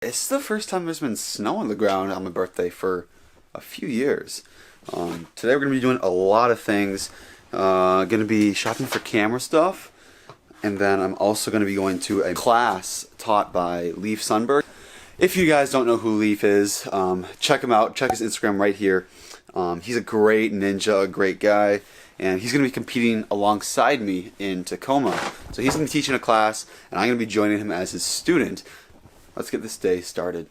it's the first time there's been snow on the ground on my birthday for a few years. Today we're going to be doing a lot of things. Going to be shopping for camera stuff. And then I'm also going to be going to a class taught by Leif Sundberg. If you guys don't know who Leif is, check him out. Check his Instagram right here. He's a great ninja, a great guy. And he's going to be competing alongside me in Tacoma. So he's going to be teaching a class, and I'm going to be joining him as his student. Let's get this day started.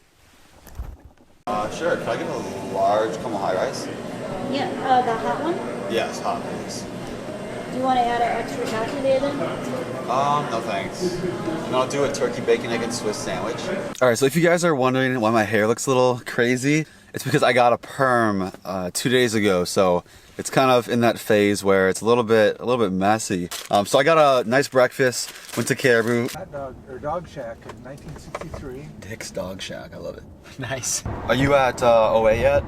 Sure. Can I get a large caramel high rice? Yeah, the hot one? Yes, hot please. Do you want to add an extra calculator then? No thanks. And I'll do a turkey, bacon, egg, and Swiss sandwich. Alright, so if you guys are wondering why my hair looks a little crazy, it's because I got a perm 2 days ago, so it's kind of in that phase where it's a little bit messy. So I got a nice breakfast, went to Caribou. Hot dog, or Dog Shack in 1963. Dick's Dog Shack, I love it. Nice. Are you at OA yet?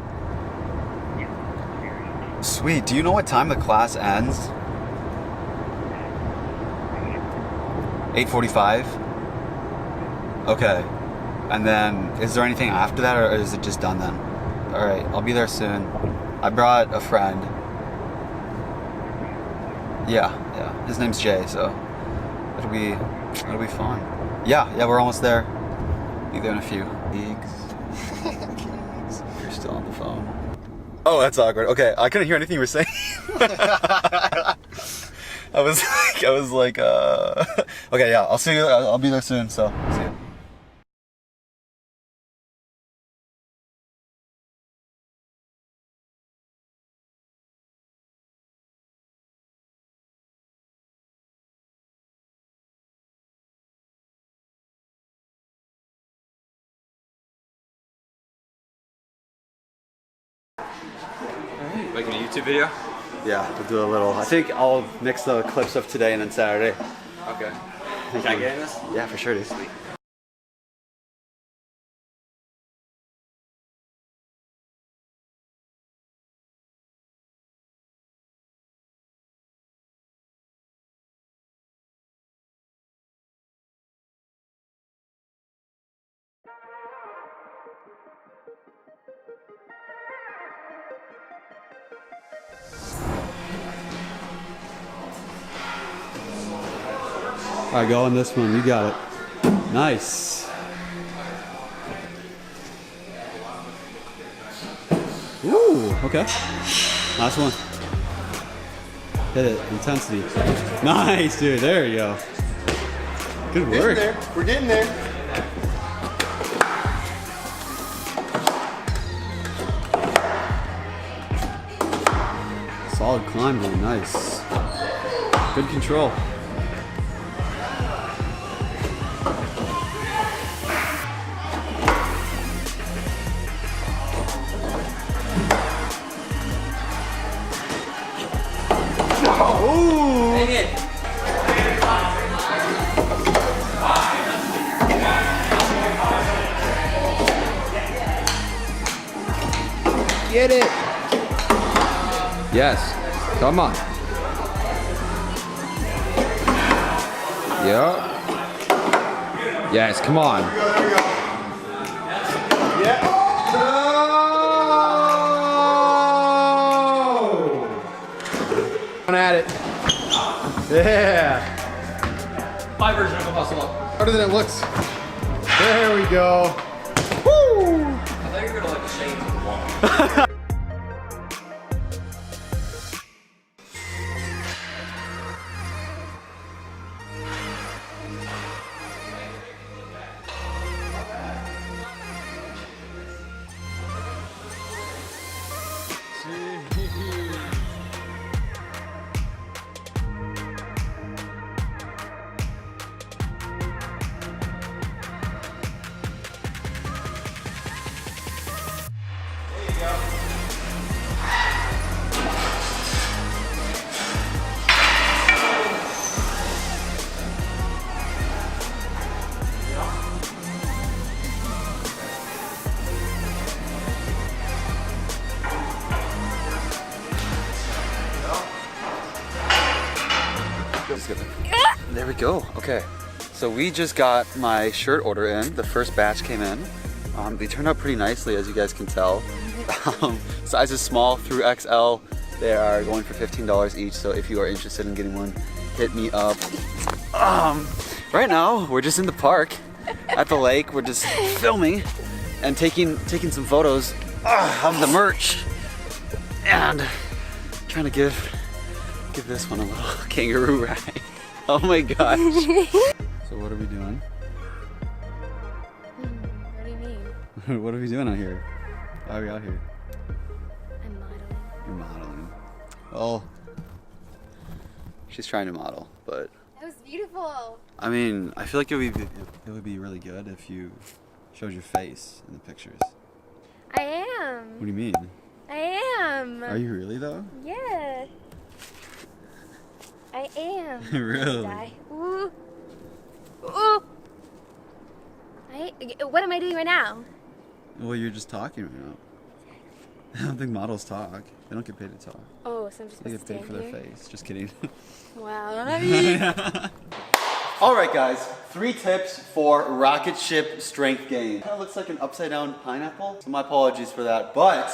Sweet. Do you know what time the class ends? 8:45? Okay. And then, is there anything after that, or is it just done then? Alright, I'll be there soon. I brought a friend. Yeah. His name's Jay, so it'll be fun. Yeah, we're almost there. Be there in a few. You're still on the phone. Oh, that's awkward. Okay, I couldn't hear anything you were saying. I was like, okay, yeah, I'll see you. I'll be there soon. So, see you. Making a YouTube video? Yeah, we'll do a little. I think I'll mix the clips of today and then Saturday. Okay. Can I get in this? Yeah, for sure, dude. All right, go on this one. You got it. Nice. Ooh, okay. Last one. Hit it. Intensity. Nice, dude. There you go. Good work. We're getting there. Solid climb, dude. Nice. Good control. Ooh. Dang it! Get it! Yes. Come on. Yep. Yes, come on. On at it. Yeah. My version of a muscle up. Harder than it looks. There we go. Woo! I thought you were gonna like shame the wall. There we go. Okay. So we just got my shirt order in. The first batch came in. They turned out pretty nicely, as you guys can tell. Sizes small through XL, they are going for $15 each. So if you are interested in getting one, hit me up. Right now, we're just in the park at the lake. We're just filming and taking some photos of the merch and trying to give this one a little kangaroo ride. Oh my gosh. So what are we doing? What do you mean? What are we doing out here? Why are we out here? I'm modeling. You're modeling. Well, she's trying to model, but That was beautiful. I mean, I feel like it would be really good if you showed your face in the pictures. I am. What do you mean? I am. Are you really though? Yeah. I am. Really? Die. Ooh. Ooh. What am I doing right now? Well, you're just talking right now. I don't think models talk. They don't get paid to talk. Oh, so I'm just They supposed get to paid stand for their here? face. Just kidding. Wow. All right, guys. 3 tips for rocket ship strength gain. Kind of looks like an upside down pineapple. So my apologies for that. But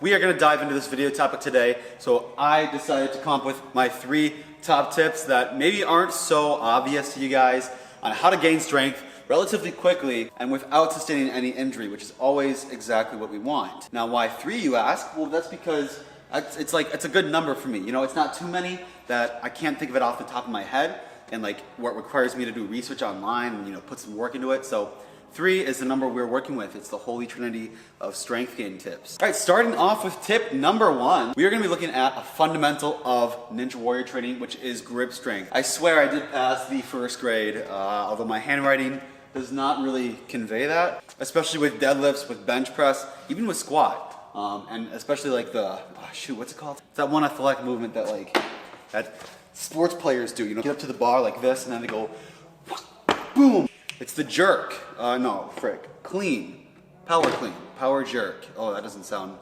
we are going to dive into this video topic today. So I decided to come up with my 3 top tips that maybe aren't so obvious to you guys on how to gain strength relatively quickly and without sustaining any injury, which is always exactly what we want. Now, why 3, you ask? Well, that's because it's a good number for me. You know, it's not too many that I can't think of it off the top of my head, and like what requires me to do research online and, you know, put some work into it. So 3 is the number we're working with. It's the holy trinity of strength gain tips. All right, starting off with tip number 1, we are going to be looking at a fundamental of Ninja Warrior training, which is grip strength. I swear I did pass the first grade, although my handwriting does not really convey that, especially with deadlifts, with bench press, even with squat, and especially like the, what's it called? It's that one athletic movement that sports players do. You know, get up to the bar like this, and then they go, boom. It's the jerk. Clean, power jerk. Oh, that doesn't sound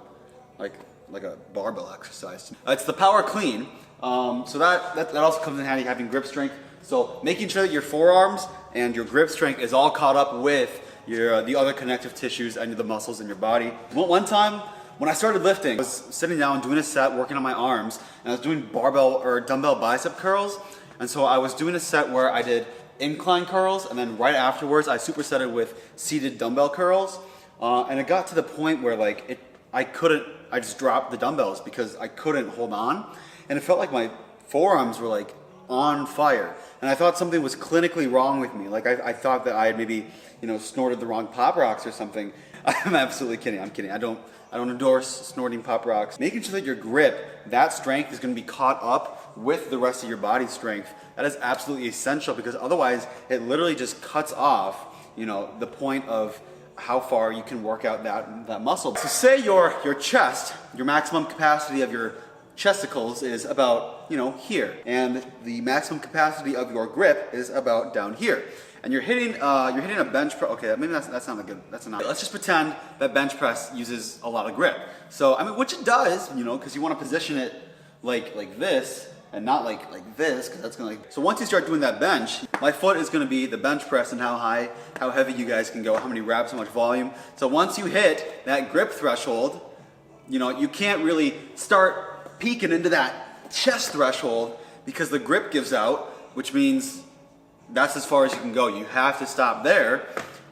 like a barbell exercise. It's the power clean. So that also comes in handy, having grip strength. So making sure that your forearms and your grip strength is all caught up with the other connective tissues and the muscles in your body. One time when I started lifting, I was sitting down doing a set, working on my arms, and I was doing barbell or dumbbell bicep curls. And so I was doing a set where I did incline curls, and then right afterwards I supersetted with seated dumbbell curls. And it got to the point where I just dropped the dumbbells because I couldn't hold on. And it felt like my forearms were like on fire. And I thought something was clinically wrong with me. Like I thought that I had maybe, you know, snorted the wrong Pop Rocks or something. I'm absolutely kidding. I'm kidding. I don't endorse snorting Pop Rocks. Making sure that your grip, that strength is going to be caught up with the rest of your body strength. That is absolutely essential, because otherwise it literally just cuts off, you know, the point of how far you can work out that muscle. So say your chest, your maximum capacity of your chesticles is about, you know, here, and the maximum capacity of your grip is about down here, and you're hitting a bench press. Okay, maybe that's not a good. That's not. Let's just pretend that bench press uses a lot of grip. So I mean, which it does, you know, because you want to position it like this and not like this, because that's gonna So once you start doing that bench, my foot is gonna be the bench press and how heavy you guys can go, how many reps, how much volume. So once you hit that grip threshold, you know, you can't really start peeking into that chest threshold because the grip gives out, which means that's as far as you can go. You have to stop there,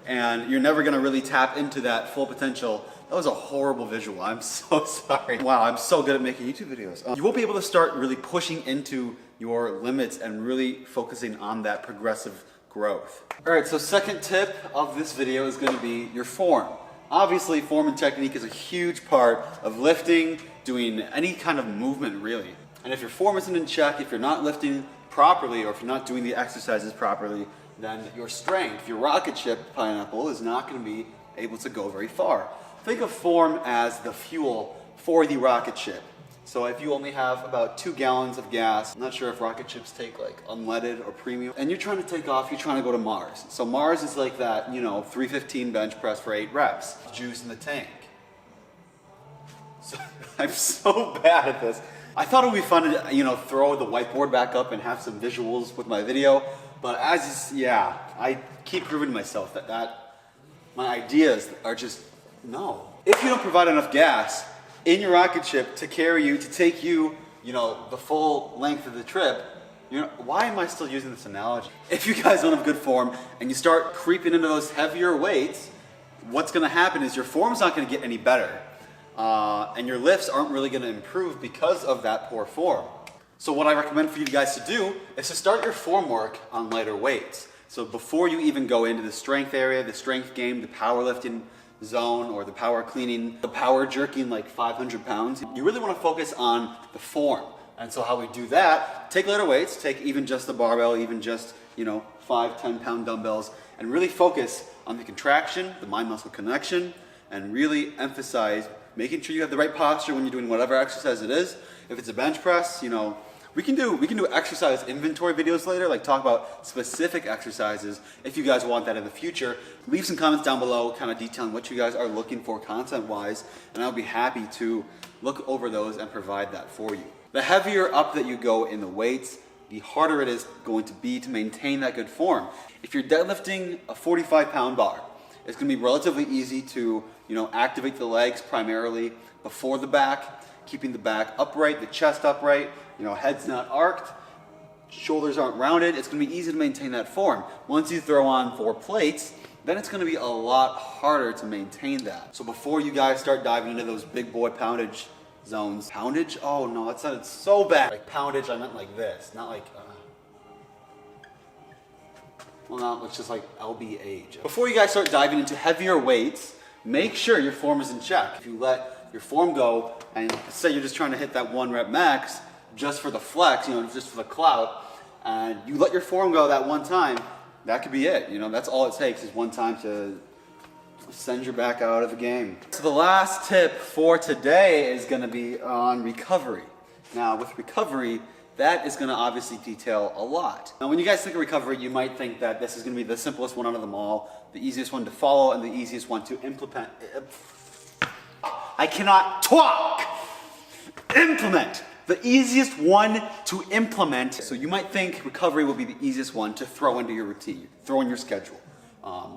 and you're never gonna really tap into that full potential. That was a horrible visual. I'm so sorry. Wow, I'm so good at making YouTube videos. You won't be able to start really pushing into your limits and really focusing on that progressive growth. All right, so second tip of this video is gonna be your form. Obviously, form and technique is a huge part of lifting, doing any kind of movement really. And if your form isn't in check, if you're not lifting properly, or if you're not doing the exercises properly, then your strength, your rocket ship pineapple, is not going to be able to go very far. Think of form as the fuel for the rocket ship. So if you only have about 2 gallons of gas, I'm not sure if rocket ships take like unleaded or premium, and you're trying to take off, you're trying to go to Mars. So Mars is like that, you know, 315 bench press for 8 reps. Juice in the tank. So, I'm so bad at this. I thought it would be fun to, you know, throw the whiteboard back up and have some visuals with my video, But yeah, I keep proving to myself that my ideas are just, no. If you don't provide enough gas in your rocket ship to carry you, to take you, the full length of the trip, why am I still using this analogy? If you guys don't have good form and you start creeping into those heavier weights, what's gonna happen is your form's not gonna get any better. And your lifts aren't really gonna improve because of that poor form. So what I recommend for you guys to do is to start your form work on lighter weights. So before you even go into the strength area, the strength game, the powerlifting zone, or the power cleaning, the power jerking like 500 pounds, you really want to focus on the form. And so how we do that, take lighter weights, take even just the barbell, even just 5-10 pound dumbbells, and really focus on the contraction, the mind-muscle connection, and really emphasize making sure you have the right posture when you're doing whatever exercise it is. If it's a bench press, we can do exercise inventory videos later, like talk about specific exercises if you guys want that in the future. Leave some comments down below kind of detailing what you guys are looking for content-wise, and I'll be happy to look over those and provide that for you. The heavier up that you go in the weights, the harder it is going to be to maintain that good form. If you're deadlifting a 45-pound bar, it's going to be relatively easy to activate the legs primarily before the back, keeping the back upright, the chest upright, head's not arched, shoulders aren't rounded. It's going to be easy to maintain that form. Once you throw on 4 plates, then it's going to be a lot harder to maintain that. So before you guys start diving into those big boy poundage zones, poundage? Oh no, that sounded so bad. Like poundage, I meant like this, not like, well, no, it's just like LBH. Before you guys start diving into heavier weights, make sure your form is in check. If you let your form go, and say you're just trying to hit that 1 rep max, just for the flex, just for the clout, and you let your form go that one time, that could be it. That's all it takes is one time to send your back out of the game. So the last tip for today is gonna be on recovery. Now with recovery, that is gonna obviously detail a lot. Now when you guys think of recovery, you might think that this is gonna be the simplest one out of them all, the easiest one to follow, and the easiest one to implement. I cannot talk! Implement! The easiest one to implement. So you might think recovery will be the easiest one to throw into your routine, throw in your schedule.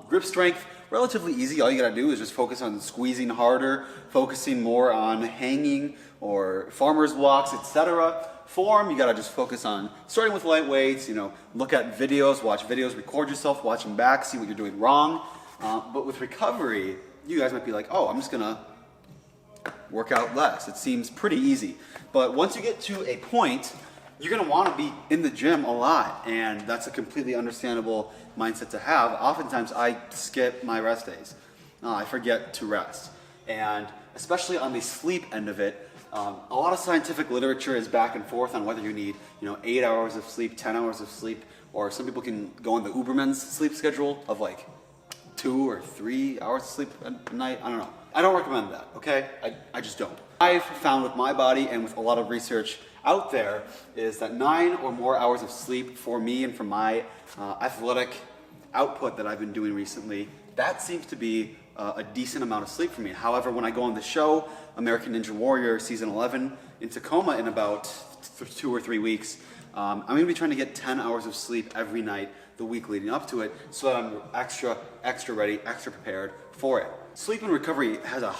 Grip strength, relatively easy. All you gotta do is just focus on squeezing harder, focusing more on hanging or farmer's walks, etc. Form, you gotta just focus on starting with light weights, look at videos, watch videos, record yourself, watch them back, see what you're doing wrong. But with recovery, you guys might be like, oh, I'm just gonna work out less. It seems pretty easy. But once you get to a point, you're gonna wanna be in the gym a lot, and that's a completely understandable mindset to have. Oftentimes I skip my rest days. I forget to rest. And especially on the sleep end of it, a lot of scientific literature is back and forth on whether you need 8 hours of sleep, 10 hours of sleep, or some people can go on the Uberman's sleep schedule of like 2 or 3 hours of sleep a night. I don't know. I don't recommend that, okay? I just don't. I've found with my body and with a lot of research out there is that 9 or more hours of sleep for me and for my athletic output that I've been doing recently, that seems to be a decent amount of sleep for me. However, when I go on the show, American Ninja Warrior Season 11 in Tacoma in about 2 or 3 weeks, I'm gonna be trying to get 10 hours of sleep every night the week leading up to it so that I'm extra ready, extra prepared for it. Sleep and recovery has a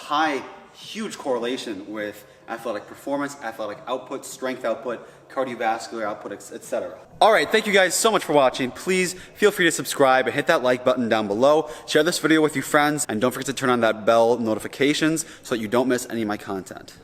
huge correlation with athletic performance, athletic output, strength output, cardiovascular output, etc. All right, thank you guys so much for watching. Please feel free to subscribe and hit that like button down below. Share this video with your friends, and don't forget to turn on that bell notifications so that you don't miss any of my content.